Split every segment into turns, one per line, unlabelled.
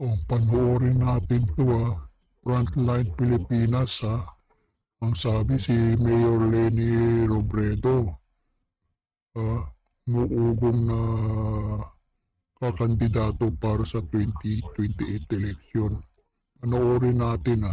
O, panoorin natin to Frontline Pilipinas Ang sabi si Mayor Leni Robredo, muugong na kakandidato para sa 2028 election. Panoorin natin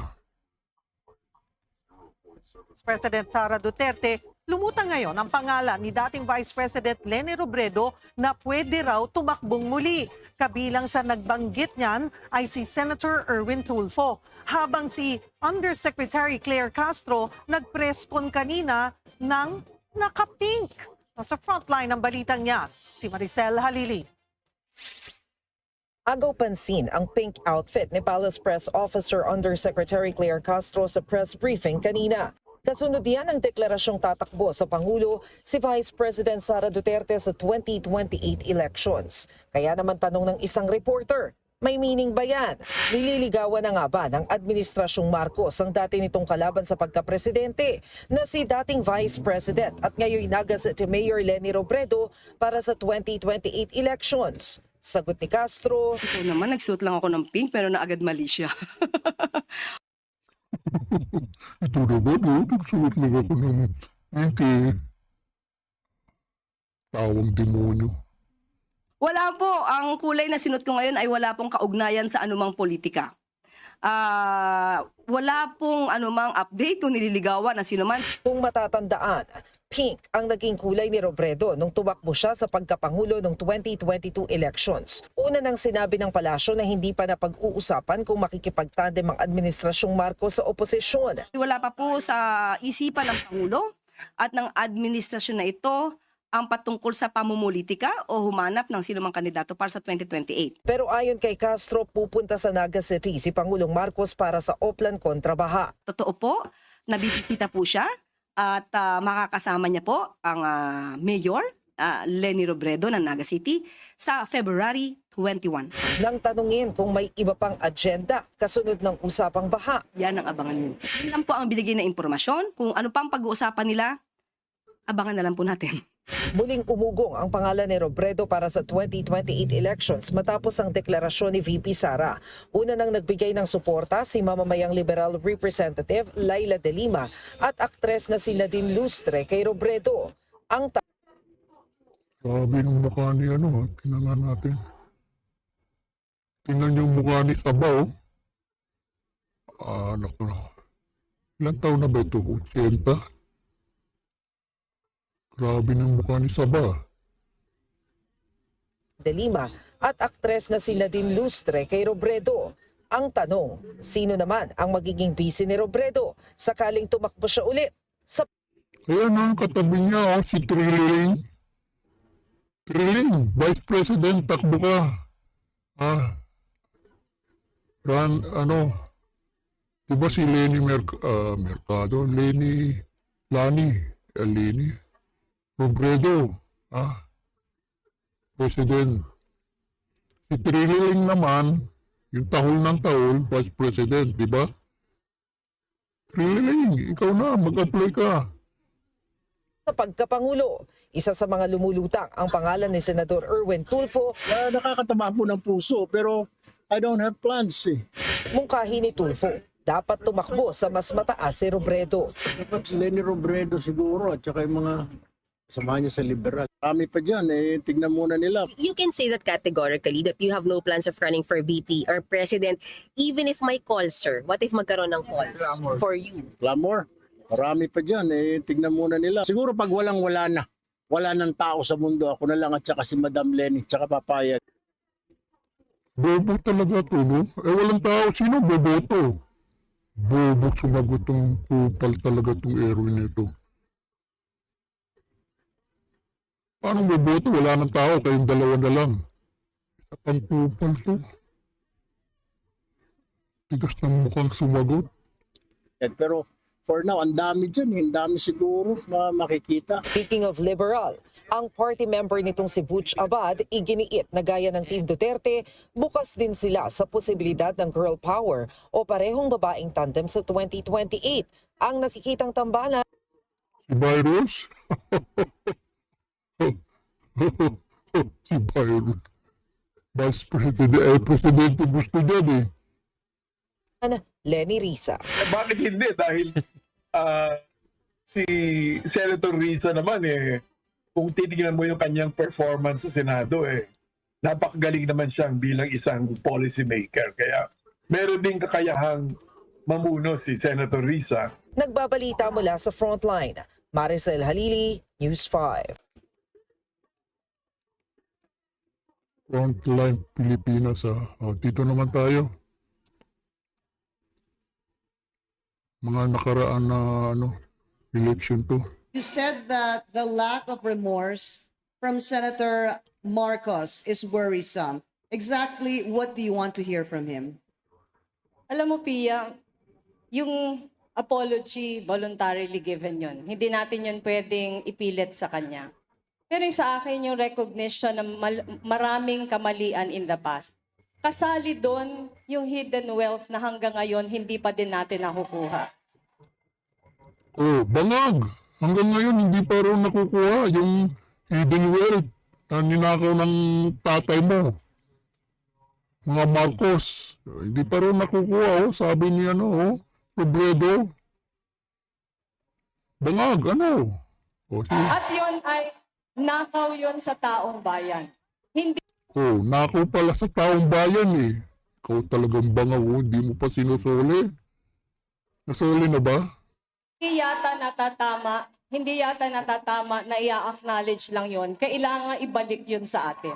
President Sara Duterte, lumutang ngayon ang pangalan ni dating Vice President Leni Robredo na pwede raw tumakbong muli. Kabilang sa nagbanggit niyan ay si Senator Erwin Tulfo, habang si Undersecretary Claire Castro nag-press con kanina ng naka-pink. Nasa frontline ng balitang niya, si Maricel Halili.
Agaw pansin ang pink outfit ni Palace Press Officer Undersecretary Claire Castro sa press briefing kanina. Kasunod yan ang deklarasyong tatakbo sa Pangulo si Vice President Sara Duterte sa 2028 elections. Kaya naman tanong ng isang reporter, may meaning ba yan? Nililigawan na nga ba ng Administrasyong Marcos ang dati nitong kalaban sa pagkapresidente na si dating Vice President at ngayon nagaset si Mayor Leni Robredo para sa 2028 elections? Sagot ni Castro,
ito naman, nagsuot lang ako ng pink pero naagad mali siya.
Ito naman, nagsuot lang ako ng tawang demonyo.
Wala po. Ang kulay na sinuot ko ngayon ay wala pong kaugnayan sa anumang politika. Wala pong anumang update kung nililigawan ng sino man.
kung matatandaan, pink ang naging kulay ni Robredo nung tumakbo siya sa pagkapangulo ng 2022 elections. Una nang sinabi ng palasyo na hindi pa napag-uusapan kung makikipagtandem ang Administrasyong Marcos sa oposisyon.
Wala pa po sa isipan ng Pangulo at ng administrasyon na ito ang patungkol sa pamumulitika o humanap ng sino mang kandidato para sa 2028.
Pero ayon kay Castro, pupunta sa Naga City si Pangulong Marcos para sa Oplan kontra Baha.
Totoo po, nabibisita po siya at makakasama niya po ang Mayor Leni Robredo ng Naga City sa February 21.
Nang tanungin kung may iba pang agenda kasunod ng usapang Baha.
Yan ang abangan niyo. Yan lang po ang binigay na impormasyon. Kung ano pang pag-uusapan nila, abangan na lang po natin.
Muling umugong ang pangalan ni Robredo para sa 2028 elections matapos ang deklarasyon ni VP Sara. Una nang nagbigay ng suporta si mamamayang Liberal Representative Laila De Lima at aktres na si Nadine Lustre kay Robredo. Ang
Sabi ng mukha ni tingnan natin. Tingnan yung mukha ni Sabaw. Naku. Ilang taon na ba ito? 80? Grabe ng mukha ni Saba.
De Lima at aktres na si Nadine Lustre kay Robredo. Ang tanong, sino naman ang magiging vice ni Robredo sakaling tumakbo siya ulit?
Ayan ang katabi niya, si Trilling. Trilling, Vice President, takbo ka. Diba si Leni Mercado? Leni Robredo, President. Si Trilling naman, yung tahol ng tahol, Vice President, di ba? Trilling, ikaw na, mag-apply ka.
Sa pagkapangulo, isa sa mga lumulutang ang pangalan ni Senador Erwin Tulfo.
Nakakatama po ng puso pero I don't have plans
Mungkahi ni Tulfo, dapat tumakbo sa mas mataas si Robredo.
Dapat Leni Robredo siguro at saka yung mga samahan niya sa liberal. Kami pa dyan, tignan muna nila.
You can say that categorically that you have no plans of running for VP or president even if may calls, sir. What if magkaroon ng calls for you?
Clamor, marami pa dyan, tignan muna nila. Siguro pag wala na, wala ng tao sa mundo, ako na lang at saka si Madam Leni, tsaka papayag.
Bobo talaga to, no? Walang tao. Sino boboto? Bobo sumagot tong kupal talaga tong Erwin nito. Paano boboto? Wala ng tao, kayong dalawa na lang. Isa pang kupal to. Tigas ng mukhang sumagot.
Pero for now, ang dami dyan, ang dami siguro na makikita.
Speaking of liberal, ang party member nitong si Butch Abad iginiit na gaya ng Team Duterte, bukas din sila sa posibilidad ng girl power o parehong babaeng tandem sa 2028. Ang nakikitang tambalan
Si Virus? Si Byron. Vice President, Presidente gusto dyan eh.
Lenny Risa.
Bakit hindi? Dahil si Senator Risa naman kung titignan mo yung kanyang performance sa Senado napakagaling naman siyang bilang isang policy maker. Kaya meron din kakayahang mamuno si Senator Risa.
Nagbabalita mula sa Frontline, Maricel Halili, News 5.
Frontline Pilipinas dito naman tayo. Mga nakaraan na election to.
You said that the lack of remorse from Senator Marcos is worrisome. Exactly what do you want to hear from him?
Alam mo, Pia, yung apology, voluntarily given yun. Hindi natin yun pwedeng ipilit sa kanya. Pero yung sa akin, yung recognition ng maraming kamalian in the past. Kasali doon yung hidden wealth na hanggang ngayon hindi pa din natin nakukuha.
Oh, bangag! Hanggang ngayon hindi pa rin nakukuha yung hidden wealth na ninakaw ng tatay mo. Mga Marcos. Hindi pa rin nakukuha, sabi ni Robredo. Bangag, sige.
At yun ay nakaw yun sa taong bayan. Hindi
Oh, nakaw pala sa taong bayan eh. Ikaw talagang bangag, hindi mo pa sinusuli. Nasuli na ba?
hindi yata natatama na i-acknowledge lang yun. Kailangan ibalik yun sa atin.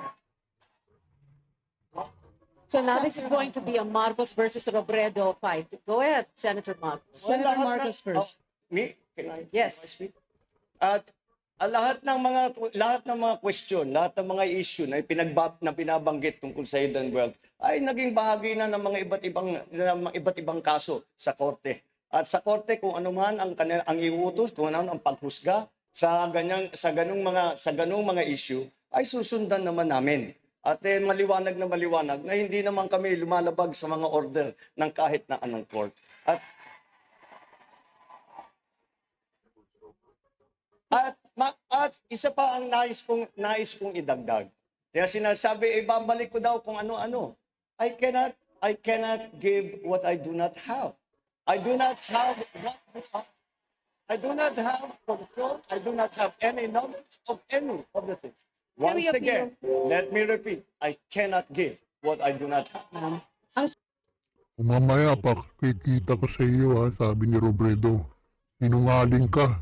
So now this is going to be a Marcos versus Robredo fight. Go ahead, Senator Marcos.
Senator Marcos first.
Me? Can I
Yes.
speak? At lahat ng mga question, lahat ng mga issue na binabanggit tungkol sa hidden wealth ay naging bahagi na ng mga iba't ibang kaso sa korte. At sa korte kung ano man ang iuutos, kung ano ang paghusga sa ganung mga issue ay susundan naman namin. At maliwanag na hindi naman kami lumalabag sa mga order ng kahit na anong court. At isa pa ang nais kong idagdag. Kaya sinasabi, babalik ko daw kung ano-ano. I cannot give what I do not have. I do not have control. I do not have any knowledge of any of the things. Once again, let me repeat, I cannot give what I do not have.
Mamaya pakikita ko sa iyo sabi ni Robredo. Sinungaling ka.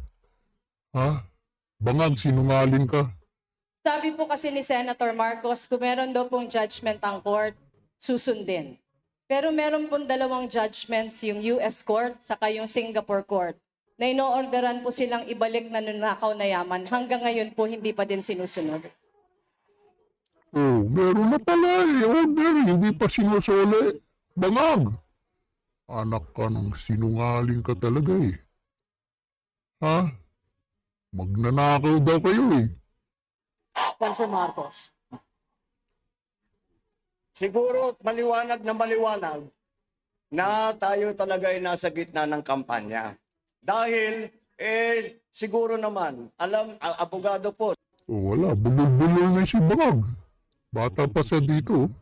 Bangag, sinungaling ka.
Sabi po kasi ni Senator Marcos, kung meron daw pong judgment ang court, susundin. Pero meron pong dalawang judgments, yung US court saka yung Singapore court, na ino-orderan po silang ibalik na nanakaw na yaman. Hanggang ngayon po hindi pa din sinusunod.
Oh, meron na pala order, hindi pa sinusuli. Bangag! Anak ka ng sinungaling ka talaga Magnanakaw daw kayo
Senator Marcos.
Siguro maliwanag na tayo talaga ay nasa gitna ng kampanya. Dahil siguro naman, abogado po.
Wala, bulol-bulol na si Bangag. Bata pa siya dito.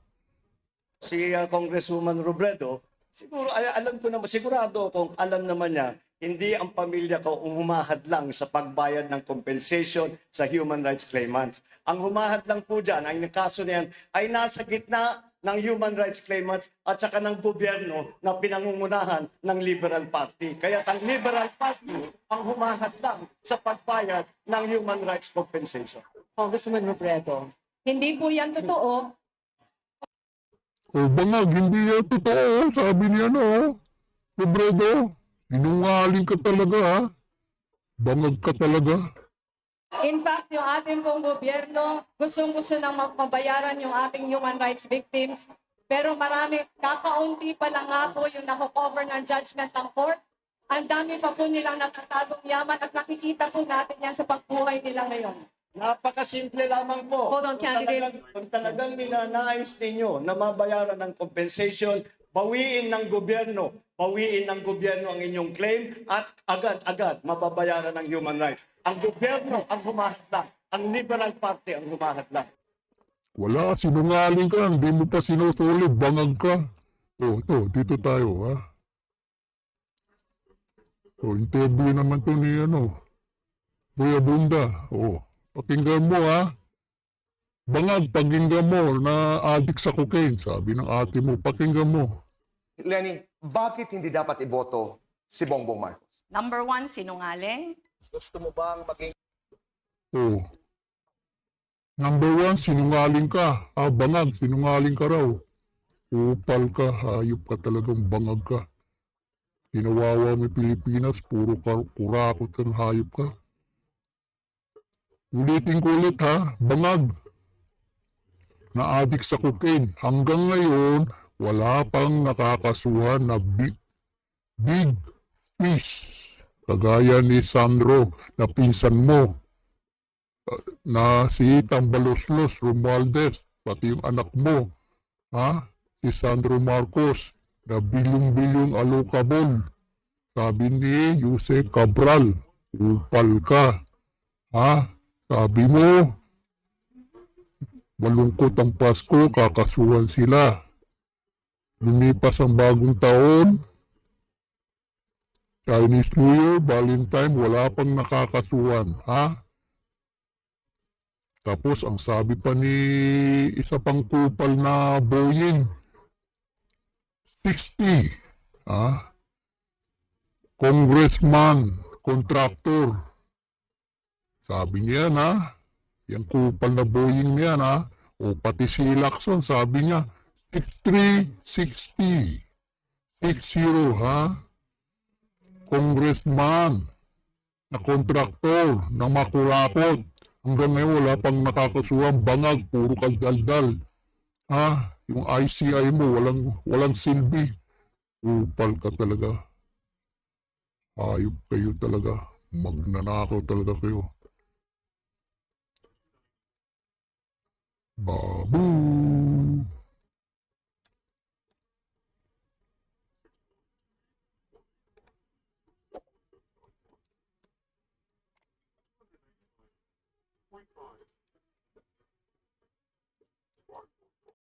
Si Congresswoman Robredo, sigurado kung alam naman niya, hindi ang pamilya ko humahad lang sa pagbayad ng compensation sa human rights claimants. Ang humahad lang po dyan, ang kaso niyan, ay nasa gitna ng human rights claimants at saka ng gobyerno na pinangungunahan ng Liberal Party. Kaya ang Liberal Party ang humahad lang sa pagbayad ng human rights compensation.
Congressman Robredo.
Hindi po yan totoo.
Bangag, hindi yan totoo. Sabi niya Robredo, sinungaling ka talaga Bangag ka talaga.
In fact, yung ating pong gobyerno, gustong-gusto nang mapabayaran yung ating human rights victims. Pero kakaunti pa lang nga po yung nakocover ng judgment ng court. Ang dami pa po nilang natatagong yaman at nakikita po natin yan sa pagbuhay nila ngayon.
Napakasimple lamang po.
Hold on, candidates.
Kung talagang ninanais ninyo na mabayaran ng compensation, bawiin ng gobyerno ang inyong claim at agad-agad mababayaran ng human rights. Ang gobyerno ang humahad lang ang Liberal Party ang humahadlang.
Wala, sinungaling ka, hindi mo pa sinusulit, bangag ka. Ito, dito tayo, ha? Interview naman to ni, Kuya Bunda. Pakinggan mo, ha? Bangag, pakinggan mo na addict sa cocaine, sabi ng ate mo, pakinggan mo.
Lenny, bakit hindi dapat iboto si Bongbong Marcos?
Number one, sinungaling.
Gusto mo bang maging
Number one, sinungaling ka. Bangag, sinungaling ka raw. Upal ka, hayop ka talagang bangag ka. Ginawawa mo Pilipinas, puro kurakot kang hayop ka. Ulitin ko ulit ha, bangag. Na-addict sa cocaine. Hanggang ngayon, wala pang nakakasuhan na big fish. Kagaya ni Sandro na pinsan mo. Na si Tambaloslos Romualdez, pati yung anak mo. Si Sandro Marcos na bilyong-bilyong alokabol. Sabi ni Jose Cabral, upal ka. Sabi mo, malungkot ang Pasko, kakasuhan sila. Lumipas ang bagong taon, Chinese New Year, Valentine, wala pang nakakasuhan. Tapos ang sabi pa ni isa pang kupal na Boeing, 60. Congressman, contractor. Sabi niya yung kupal na Boeing niya pati si Lacson, sabi niya, 6360. 60, Congressman na contractor na makurakot. Hanggang ngayon wala pang nakakasuhan, bangag, puro kaldaldal. Yung ICI mo, walang silbi. Upal ka talaga. Hayop kayo talaga. Magnanakaw talaga kayo. Babu!